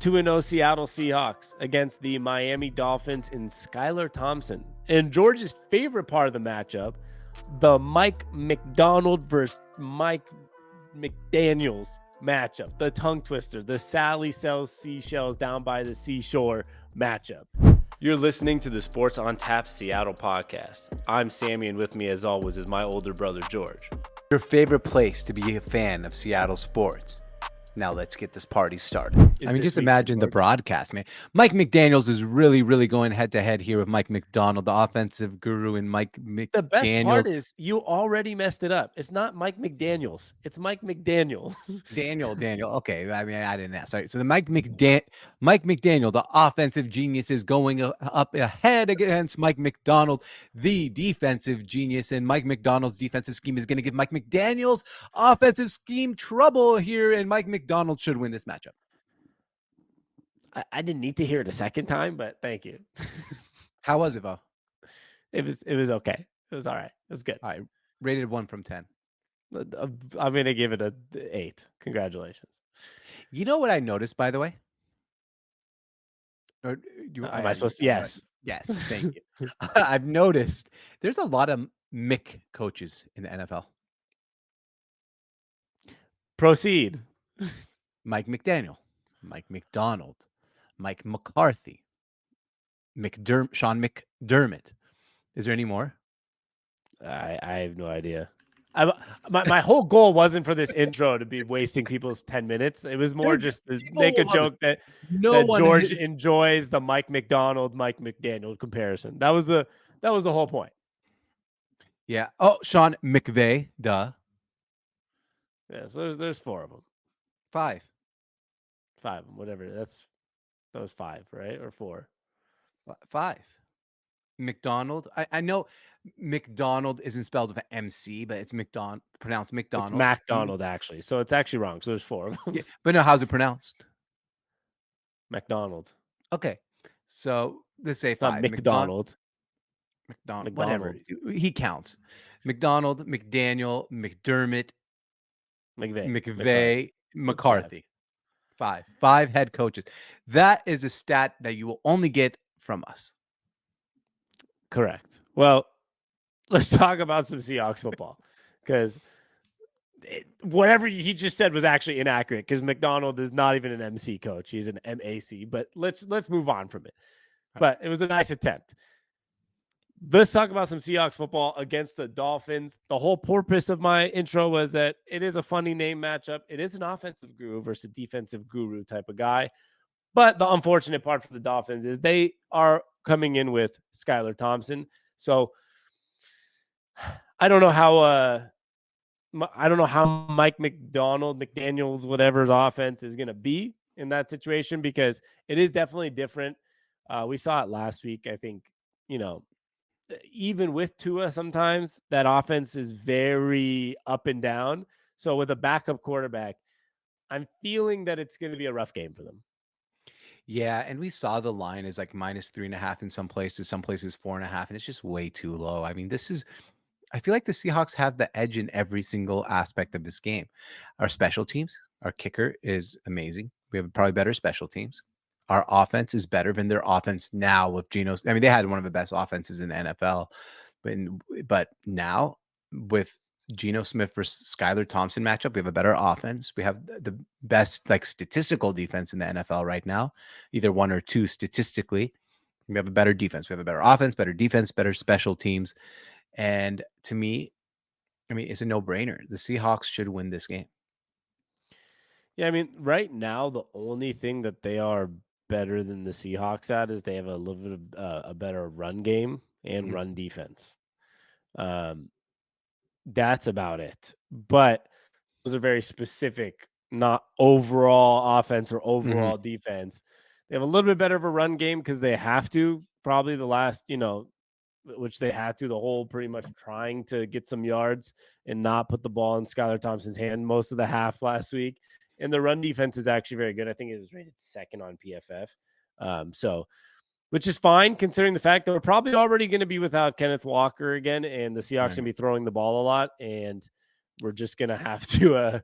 2-0 Seattle Seahawks against the Miami Dolphins in Skylar Thompson. And George's favorite part of the matchup, the Mike McDonald versus Mike McDaniels matchup, the tongue twister, the Sally sells seashells down by the seashore matchup. You're listening to the Sports on Tap Seattle podcast. I'm Sammy, and with me as always is my older brother, George. Your favorite place to be a fan of Seattle sports. Now let's get this party started. Just imagine the broadcast, man. Mike McDaniels is really going head-to-head here with Mike McDonald, the offensive guru, and Mike McDaniels. The best part is you already messed it up. It's not Mike McDaniels. It's Mike McDaniel. Daniel. Okay, I mean, I didn't ask. Sorry. So the Mike McDaniel, the offensive genius, is going up ahead against Mike McDonald, the defensive genius, and Mike McDonald's defensive scheme is going to give Mike McDaniel's offensive scheme trouble here, and Mike McDonald should win this matchup. I didn't need to hear it a second time, but thank you. How was it, Vo? It was okay. It was all right. It was good. All right. Rated 1 from 10. I'm going to give it a 8. Congratulations. You know what I noticed, by the way? Or am I supposed to? Yes. Yes. Thank you. I've noticed there's a lot of Mick coaches in the NFL. Proceed. Mike McDaniel, Mike McDonald, Mike McCarthy, Sean McDermott. Is there any more? I have no idea. My whole goal wasn't for this intro to be wasting people's 10 minutes. It was more just to make a joke that George enjoys the Mike McDonald, Mike McDaniel comparison. That was the whole point. Yeah. Oh, Sean McVay, duh. Yeah, so there's 4 of them. 5 of them, whatever. That was 5, right? Or 4? 5. McDonald. I know McDonald isn't spelled with an MC, but it's pronounced McDonald. It's MacDonald, actually. So it's actually wrong. So there's 4 of them. Yeah, but no, how's it pronounced? McDonald. Okay. So let's say 5. McDonald. McDonald. Whatever. He counts. McDonald, McDaniel, McDermott, McVay, McCarthy. 5 head coaches. That is a stat that you will only get from us. Correct. Well, let's talk about some Seahawks football, because whatever he just said was actually inaccurate, because McDonald is not even an MC coach. He's an MAC, but let's move on from it. But it was a nice attempt. Let's talk about some Seahawks football against the Dolphins. The whole purpose of my intro was that it is a funny name matchup. It is an offensive guru versus a defensive guru type of guy. But the unfortunate part for the Dolphins is they are coming in with Skylar Thompson. So I don't know how Mike McDaniels, whatever's offense is going to be in that situation, because it is definitely different. We saw it last week. I think, even with Tua, sometimes that offense is very up and down. So with a backup quarterback, I'm feeling that it's going to be a rough game for them. Yeah, and we saw the line is like -3.5 in some places 4.5, and it's just way too low. I mean, I feel like the Seahawks have the edge in every single aspect of this game. Our special teams, our kicker is amazing. We have probably better special teams. Our offense is better than their offense now with Geno. I mean, they had one of the best offenses in the NFL, but now with Geno Smith versus Skylar Thompson matchup, we have a better offense. We have the best statistical defense in the NFL right now, either 1 or 2 statistically. We have a better defense. We have a better offense, better defense, better special teams. And to me, it's a no-brainer. The Seahawks should win this game. Yeah, I mean, right now, the only thing that they are better than the Seahawks at is they have a little bit of a better run game and run defense. That's about it. But those are very specific, not overall offense or overall defense. They have a little bit better of a run game because they have to, probably the last, which they had to the whole pretty much trying to get some yards and not put the ball in Skylar Thompson's hand most of the half last week. And the run defense is actually very good. I think it was rated 2nd on PFF. Which is fine considering the fact that we're probably already going to be without Kenneth Walker again, and the Seahawks going to be throwing the ball a lot, and we're just going to have to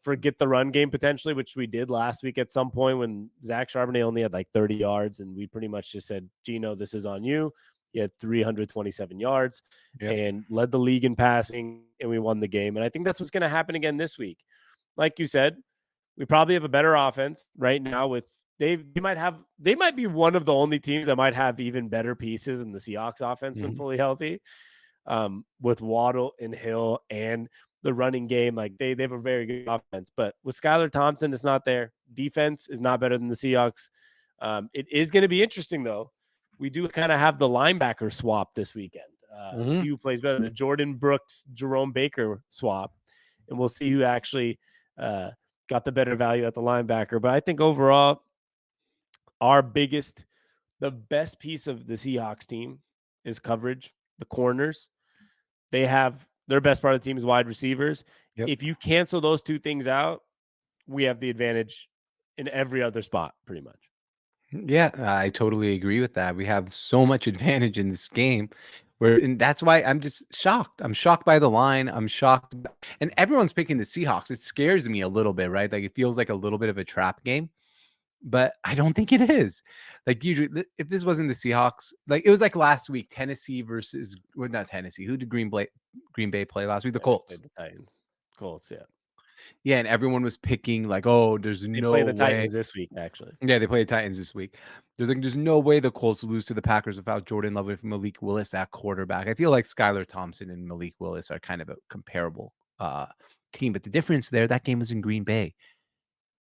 forget the run game potentially, which we did last week at some point when Zach Charbonnet only had like 30 yards, and we pretty much just said, Gino, this is on you. He had 327 yards and led the league in passing, and we won the game. And I think that's what's going to happen again this week. Like you said, we probably have a better offense right now with they might be one of the only teams that might have even better pieces in the Seahawks offense when fully healthy. With Waddle and Hill and the running game, like they have a very good offense. But with Skylar Thompson, it's not there. Defense is not better than the Seahawks. It is going to be interesting though. We do kind of have the linebacker swap this weekend. See who plays better, the Jordan Brooks, Jerome Baker swap, and we'll see who actually got the better value at the linebacker. But I think overall, the best piece of the Seahawks team is coverage, the corners. They have their best part of the team is wide receivers. If you cancel those two things out, we have the advantage in every other spot, pretty much. Yeah, I totally agree with that. We have so much advantage in this game and that's why I'm just shocked. I'm shocked by the line. I'm shocked. And everyone's picking the Seahawks. It scares me a little bit, right? Like it feels like a little bit of a trap game, but I don't think it is. Like usually if this wasn't the Seahawks, like it was like last week, Tennessee versus, well, not Tennessee. Who did Green Bay play last week? The Colts. The Titans. Colts, yeah. Yeah, and everyone was picking like, oh, there's They no play the way. Titans this week, actually. Yeah, they play the Titans this week. There's no way the Colts lose to the Packers without Jordan Love and Malik Willis at quarterback. I feel like Skylar Thompson and Malik Willis are kind of a comparable team, but the difference there, that game was in Green Bay.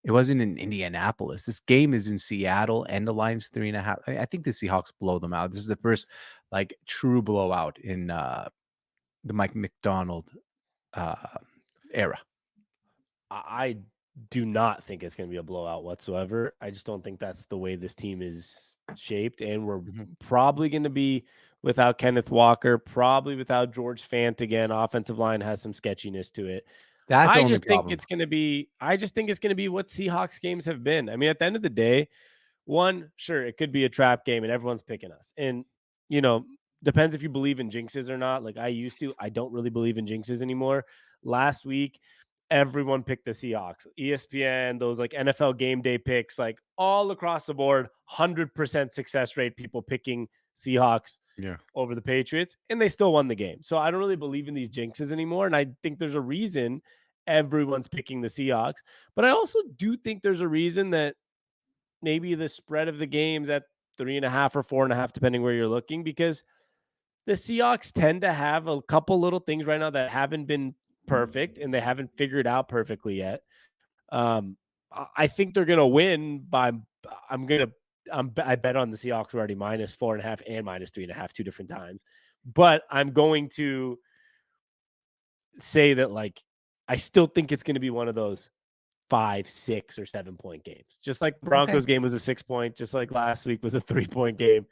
It wasn't in Indianapolis. This game is in Seattle, and the line's 3.5. I think the Seahawks blow them out. This is the first like true blowout in the Mike McDonald era. I do not think it's going to be a blowout whatsoever. I just don't think that's the way this team is shaped. And we're probably going to be without Kenneth Walker, probably without George Fant again. Offensive line has some sketchiness to it. That's the I only just think problem. it's going to be, I just think it's going to be what Seahawks games have been. I mean, at the end of the day, one, sure, it could be a trap game and everyone's picking us. And, you know, depends if you believe in jinxes or not. Like I used to, I don't really believe in jinxes anymore. Last week, everyone picked the Seahawks. ESPN, those like NFL game day picks, like all across the board, 100% success rate, people picking Seahawks over the Patriots, and they still won the game. So I don't really believe in these jinxes anymore. And I think there's a reason everyone's picking the Seahawks. But I also do think there's a reason that maybe the spread of the games at 3.5 or 4.5, depending where you're looking, because the Seahawks tend to have a couple little things right now that haven't been perfect and they haven't figured out perfectly yet. I think they're going to win by, I bet on the Seahawks already -4.5 and -3.5, two different times. But I'm going to say that, like, I still think it's going to be one of those 5, 6, or 7-point games. Just like Broncos game was a 6-point, just like last week was a 3-point game.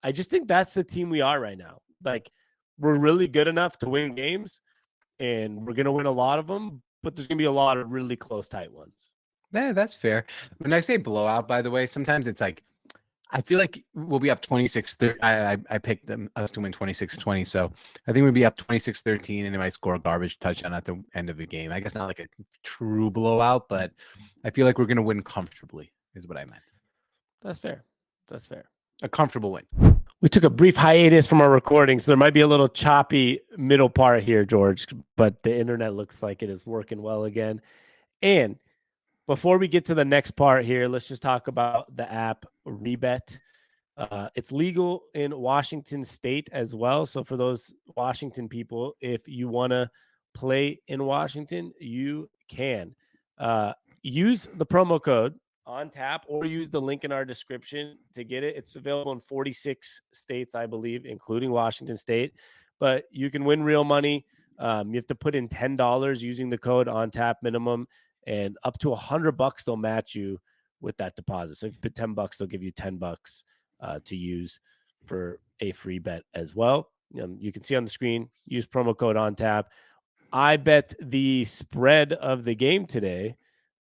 I just think that's the team we are right now. Like, we're really good enough to win games, and we're going to win a lot of them, but there's going to be a lot of really close, tight ones. Yeah, that's fair. When I say blowout, by the way, sometimes it's like, I feel like we'll be up 26-13. I picked us to win 26-20. So I think we'll be up 26-13 and they might score a garbage touchdown at the end of the game. I guess not like a true blowout, but I feel like we're going to win comfortably is what I meant. That's fair. That's fair. A comfortable win. We took a brief hiatus from our recording, so there might be a little choppy middle part here, George, but the internet looks like it is working well again. And before we get to the next part here, let's just talk about the app Rebet. It's legal in Washington State as well. So for those Washington people, if you want to play in Washington, you can. Use the promo code ONTAP or use the link in our description to get it. It's available in 46 states, I believe, including Washington State. But you can win real money. You have to put in $10 using the code ONTAP minimum, and up to $100 they'll match you with that deposit. So if you put $10, they'll give you $10 to use for a free bet as well. You can see on the screen, use promo code ONTAP. I bet the spread of the game today.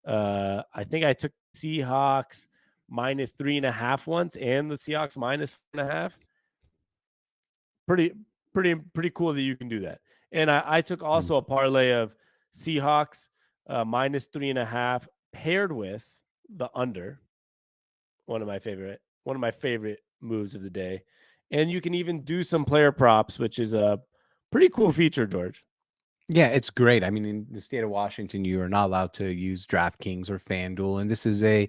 I think I took Seahawks -3.5 once and the Seahawks -4.5. Pretty cool that you can do that. And I took also a parlay of Seahawks minus 3.5, paired with the under. One of my favorite moves of the day. And you can even do some player props, which is a pretty cool feature, George. Yeah, it's great. I mean, in the state of Washington, you are not allowed to use DraftKings or FanDuel, and this is a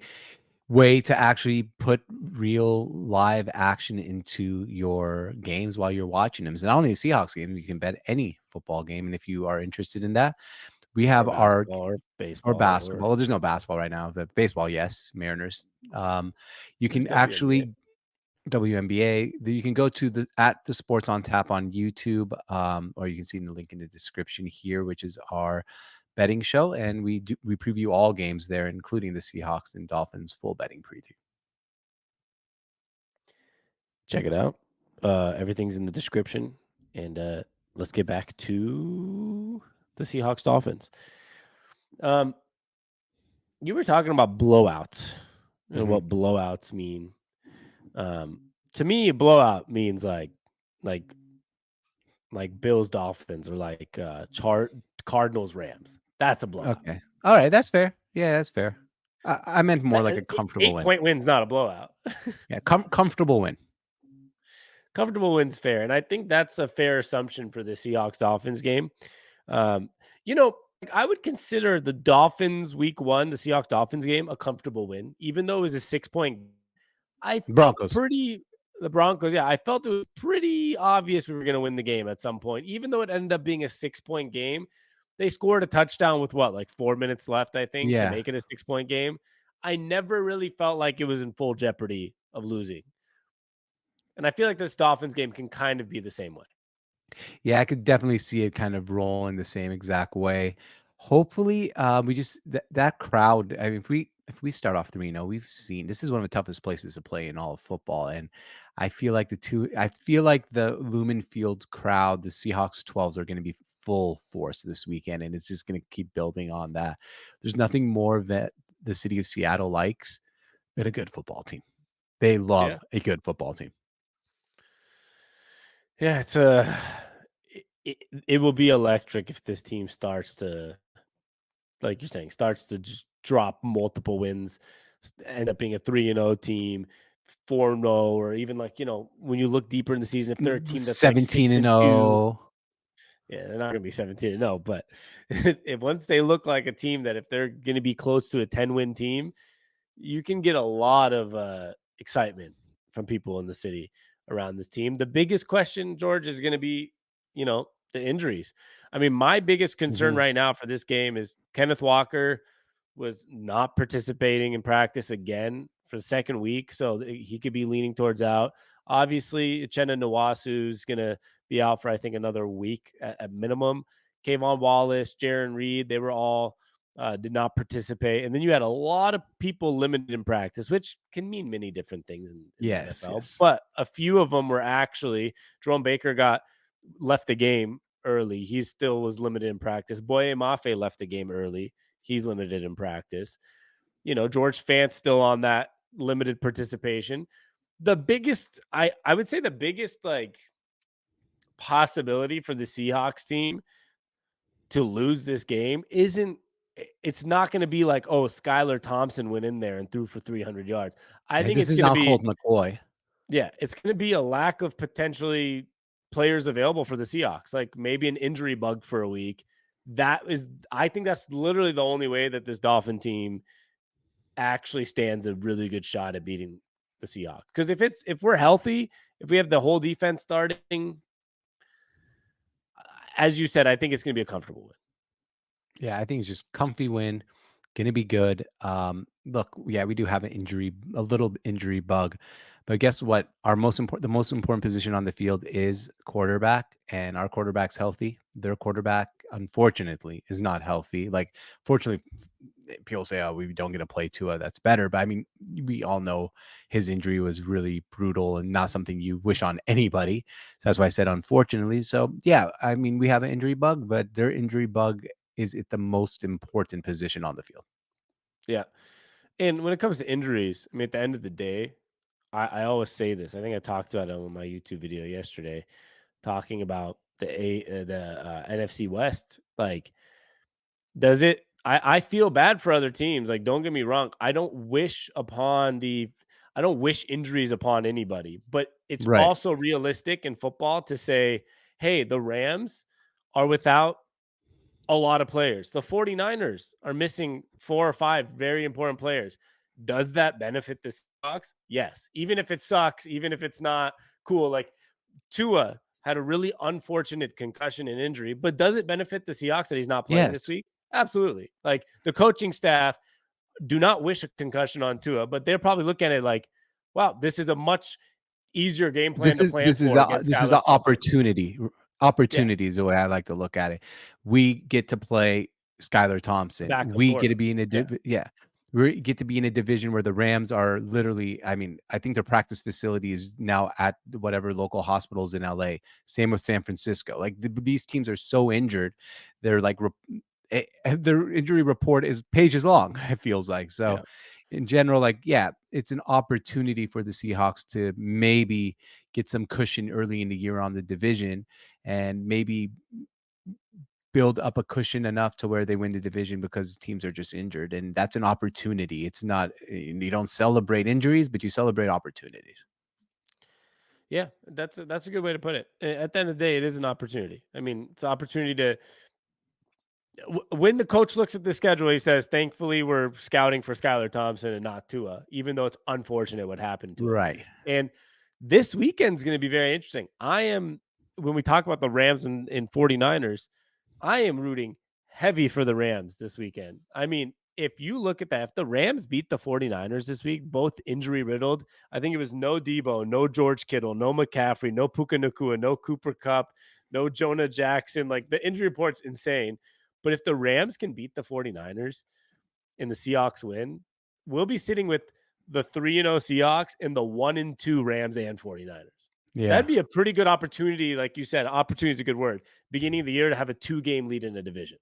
way to actually put real live action into your games while you're watching them. It's not only a Seahawks game, you can bet any football game. And if you are interested in that, we Or have our basketball or or baseball or basketball. Well, there's no basketball right now, but baseball, yes, Mariners. You there's can WNBA. actually WNBA. You can go to the at the Sports on Tap on YouTube, or you can see in the link in the description here, which is our betting show, and we preview all games there, including the Seahawks and Dolphins full betting preview. Check it out. Everything's in the description. And let's get back to the Seahawks Dolphins. Um, you were talking about blowouts and Mhm. what blowouts mean. To me, a blowout means like like Bills Dolphins or like Cardinals Rams. That's a blowout. Okay. All right, that's fair. Yeah, that's fair. I meant more like a comfortable Eight win. point win's not a blowout. Yeah, comfortable win. Comfortable wins fair, and I think that's a fair assumption for the Seahawks Dolphins game. Um, you know, I would consider the Dolphins week one, the Seahawks Dolphins game, a comfortable win, even though it was a 6 point. I felt Broncos. pretty the Broncos. Yeah, I felt it was pretty obvious we were going to win the game at some point, even though it ended up being a 6 point game. They scored a touchdown with what, like 4 minutes left, I think, to Yeah. make it a 6 point game. I never really felt like it was in full jeopardy of losing. And I feel like this Dolphins game can kind of be the same way. Yeah, I could definitely see it kind of rolling the same exact way. Hopefully, we just that crowd. I mean, if we start off 3-0, we've seen this is one of the toughest places to play in all of football, and I feel like I feel like the Lumen Field crowd, the Seahawks 12s, are going to be full force this weekend, and it's just going to keep building on that. There's nothing more that the city of Seattle likes than a good football team. They Yeah. love a good football team. Yeah, it will be electric if this team starts to, like you're saying, starts to just drop multiple wins, end up being a 3-0 team, 4-0, or even like, when you look deeper in the season, if they're a team that's like 17 six and and two, 0. yeah, they're not gonna be 17-0, but if once they look like a team that if they're gonna be close to a 10-win team, you can get a lot of excitement from people in the city around this team. The biggest question, George, is going to be, the injuries. I mean, my biggest concern Mhm. right now for this game is Kenneth Walker was not participating in practice again for the second week, so he could be leaning towards out. Obviously, Uchenna Nwasu is going to be out for I think another week at minimum. Kayvon Wallace, Jaron Reed, they were all did not participate. And then you had a lot of people limited in practice, which can mean many different things in the Yes, NFL. yes. But a few of them were actually Jerome Baker got left the game early. He still was limited in practice. Boye Mafe left the game early. He's limited in practice. George Fant's still on that limited participation. The biggest, I would say the biggest like possibility for the Seahawks team to lose this game it's not going to be like, oh, Skylar Thompson went in there and threw for 300 yards. I Yeah, think this it's is going to not be, Colt McCoy. yeah, it's going to be a lack of potentially players available for the Seahawks, like maybe an injury bug for a week. I think that's literally the only way that this Dolphin team actually stands a really good shot at beating the Seahawks. Because if we're healthy, if we have the whole defense starting, as you said, I think it's going to be a comfortable win. Yeah, I think it's just comfy win, gonna be good. Look, yeah, we do have a little injury bug, but guess what? The most important position on the field is quarterback, and our quarterback's healthy. Their quarterback, unfortunately, is not healthy. Like, fortunately, people say, "Oh, we don't get to play Tua. That's better." But I mean, we all know his injury was really brutal and not something you wish on anybody. So that's why I said unfortunately. So yeah, I mean, we have an injury bug, but their injury bug is it the most important position on the field. Yeah. And when it comes to injuries, I mean, at the end of the day, I always say this. I think I talked about it on my YouTube video yesterday, talking about the NFC West. Like, does it? I feel bad for other teams. Like, don't get me wrong. I don't wish injuries upon anybody, but it's Right. also realistic in football to say, hey, the Rams are without a lot of players. The 49ers are missing 4 or 5 very important players. Does that benefit the Seahawks? Yes. Even if it sucks, even if it's not cool. Like, Tua had a really unfortunate concussion and injury, but does it benefit the Seahawks that he's not playing this Yes. week? Absolutely. Like, the coaching staff do not wish a concussion on Tua, but they're probably looking at it like, wow, this is a much easier game plan This to is plan this is for a against this is Skylar an Thompson. opportunity. Yeah, Opportunity is the way I like to look at it. We get to play Skylar the Thompson. backup We get to quarterback. be in a Yeah, yeah. We get to be in a division where the Rams are literally, I mean, I think their practice facility is now at whatever local hospitals in LA. Same with San Francisco. Like these teams are so injured. They're like their injury report is pages long, it feels like. So yeah. in general, like, yeah, it's an opportunity for the Seahawks to maybe get some cushion early in the year on the division and maybe build up a cushion enough to where they win the division because teams are just injured. And that's an opportunity. It's not, you don't celebrate injuries, but you celebrate opportunities. Yeah, that's a good way to put it. At the end of the day, it is an opportunity. I mean, it's an opportunity to when the coach looks at the schedule, he says, "Thankfully, we're scouting for Skylar Thompson and not Tua, even though it's unfortunate what happened to him." Right. And this weekend's going to be very interesting. I am when we talk about the Rams and 49ers, I am rooting heavy for the Rams this weekend. I mean, if you look at that, if the Rams beat the 49ers this week, both injury riddled, I think it was no Debo, no George Kittle, no McCaffrey, no Puka Nakua, no Cooper Cup, no Jonah Jackson. Like, the injury report's insane. But if the Rams can beat the 49ers and the Seahawks win, we'll be sitting with the 3-0 Seahawks and the 1-2 Rams and 49ers. Yeah. That'd be a pretty good opportunity. Like you said, opportunity is a good word. Beginning of the year to have a 2-game lead in a division.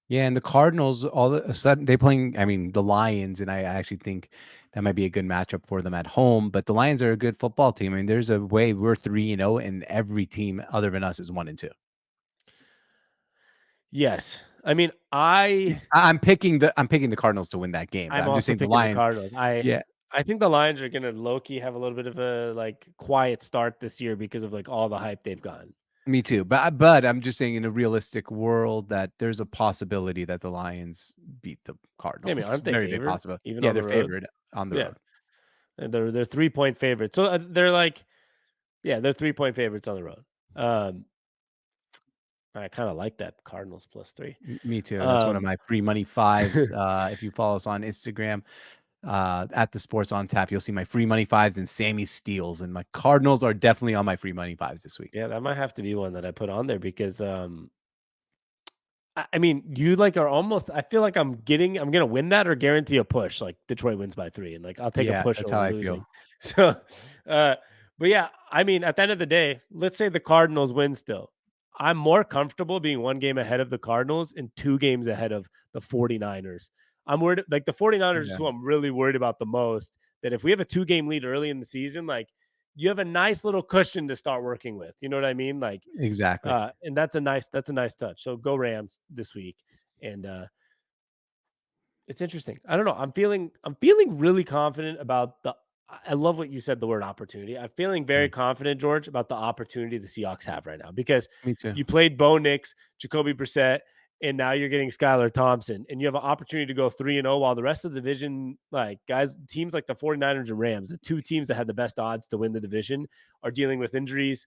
Yeah, and the Cardinals all of a sudden they playing, I mean, the Lions, and I actually think that might be a good matchup for them at home. But the Lions are a good football team. I mean, there's a way we're 3-0, and every team other than us is 1-2. Yes. I mean, I I'm picking the Cardinals to win that game, but I'm I'm just also saying the picking the Lions. Cardinals. Yeah, I think the Lions are gonna low key have a little bit of a like quiet start this year because of like all the hype they've gotten. me too. But I'm just saying in a realistic world that there's a possibility that the Lions beat the I mean, Cardinals. aren't they Very big favored possible. even Yeah, on they're the road? favored on the Yeah. road. And they're 3-point favorites. So they're like, yeah, they're 3-point favorites on the road. Um, I kind of like that Cardinals +3. Me too. That's one of Um, my free money fives. If you follow us on Instagram, at the sports on tap, you'll see my free money fives and Sammy Steals, and my Cardinals are definitely on my free money fives this week. yeah, that might have to be one that I put on there because I mean, you like are almost. I feel like I'm gonna win that or guarantee a push. Like, Detroit wins by 3, and like I'll take a Yeah, push that's how over I losing. feel. So, uh, but yeah, I mean, at the end of the day, let's say the Cardinals win still. I'm more comfortable being 1 game ahead of the Cardinals and 2 games ahead of the 49ers. I'm worried, like the 49ers is Yeah, who I'm really worried about the most. That if we have a 2-game lead early in the season, like, you have a nice little cushion to start working with. You know what I mean? Like, exactly. and that's a nice touch. So go Rams this week. And it's interesting. I don't know. I'm feeling really confident about the I love what you said, the word opportunity. I'm feeling very Mm, confident, George, about the opportunity the Seahawks have right now because me too. you played Bo Nix, Jacoby Brissett, and now you're getting Skylar Thompson, and you have an opportunity to go 3-0 while the rest of the division, like guys, teams like the 49ers and Rams, the 2 teams that had the best odds to win the division, are dealing with injuries,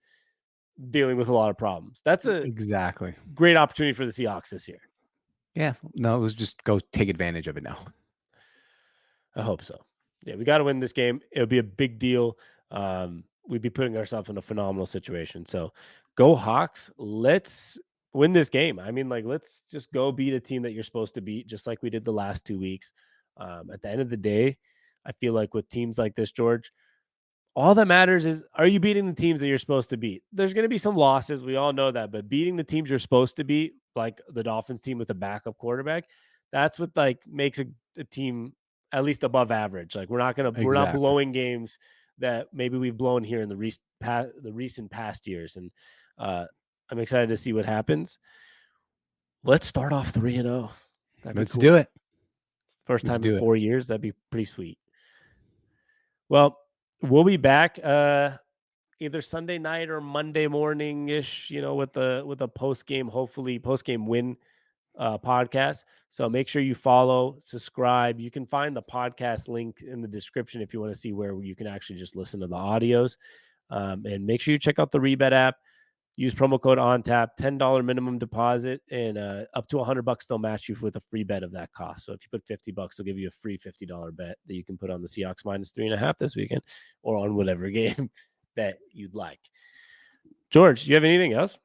dealing with a lot of problems. That's a Exactly. great opportunity for the Seahawks this year. Yeah. No, let's just go take advantage of it now. I hope so. Yeah, we got to win this game. It'll be a big deal. We'd be putting ourselves in a phenomenal situation. So go Hawks. Let's win this game. I mean, like, let's just go beat a team that you're supposed to beat, just like we did the last 2 weeks. At the end of the day, I feel like with teams like this, George, all that matters is, are you beating the teams that you're supposed to beat? There's going to be some losses. We all know that, but beating the teams you're supposed to beat, like the Dolphins team with a backup quarterback, that's what like makes a team at least above average. Like, we're not Exactly. blowing games that maybe we've blown here in the recent past years. And uh, I'm excited to see what happens. Let's start off 3-0. That'd be Let's cool. do it. First Let's time in do it. 4 years. That'd be pretty sweet. Well, we'll be back either Sunday night or Monday morning ish. With a post game, hopefully post game win podcast. So make sure you follow, subscribe. You can find the podcast link in the description if you want to see where you can actually just listen to the audios. And make sure you check out the Rebet app. Use promo code ONTAP, $10 minimum deposit, and up to $100 they'll match you with a free bet of that cost. So if you put $50, they'll give you a free $50 bet that you can put on the Seahawks -3.5 this weekend, or on whatever game that you'd like. George, do you have anything else?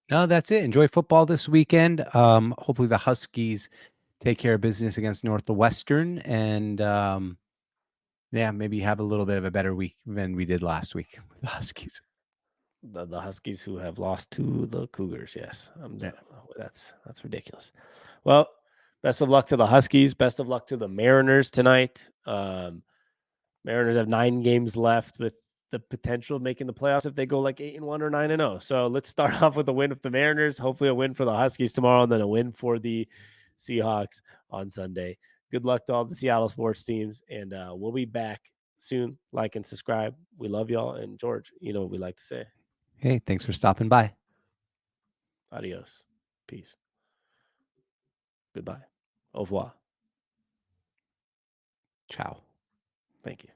No, that's it. Enjoy football this weekend. Hopefully the Huskies take care of business against Northwestern, and yeah, maybe have a little bit of a better week than we did last week with the Huskies. The Huskies who have lost to the Cougars. Yes, Yeah. that's ridiculous. Well, best of luck to the Huskies. Best of luck to the Mariners tonight. Mariners have 9 games left with the potential of making the playoffs if they go like 8-1 or 9-0. So let's start off with a win with the Mariners. Hopefully, a win for the Huskies tomorrow, and then a win for the Seahawks on Sunday. Good luck to all the Seattle sports teams, and we'll be back soon. Like and subscribe. We love y'all. And George, you know what we like to say. Hey, thanks for stopping by. Adios. Peace. Goodbye. Au revoir. Ciao. Thank you.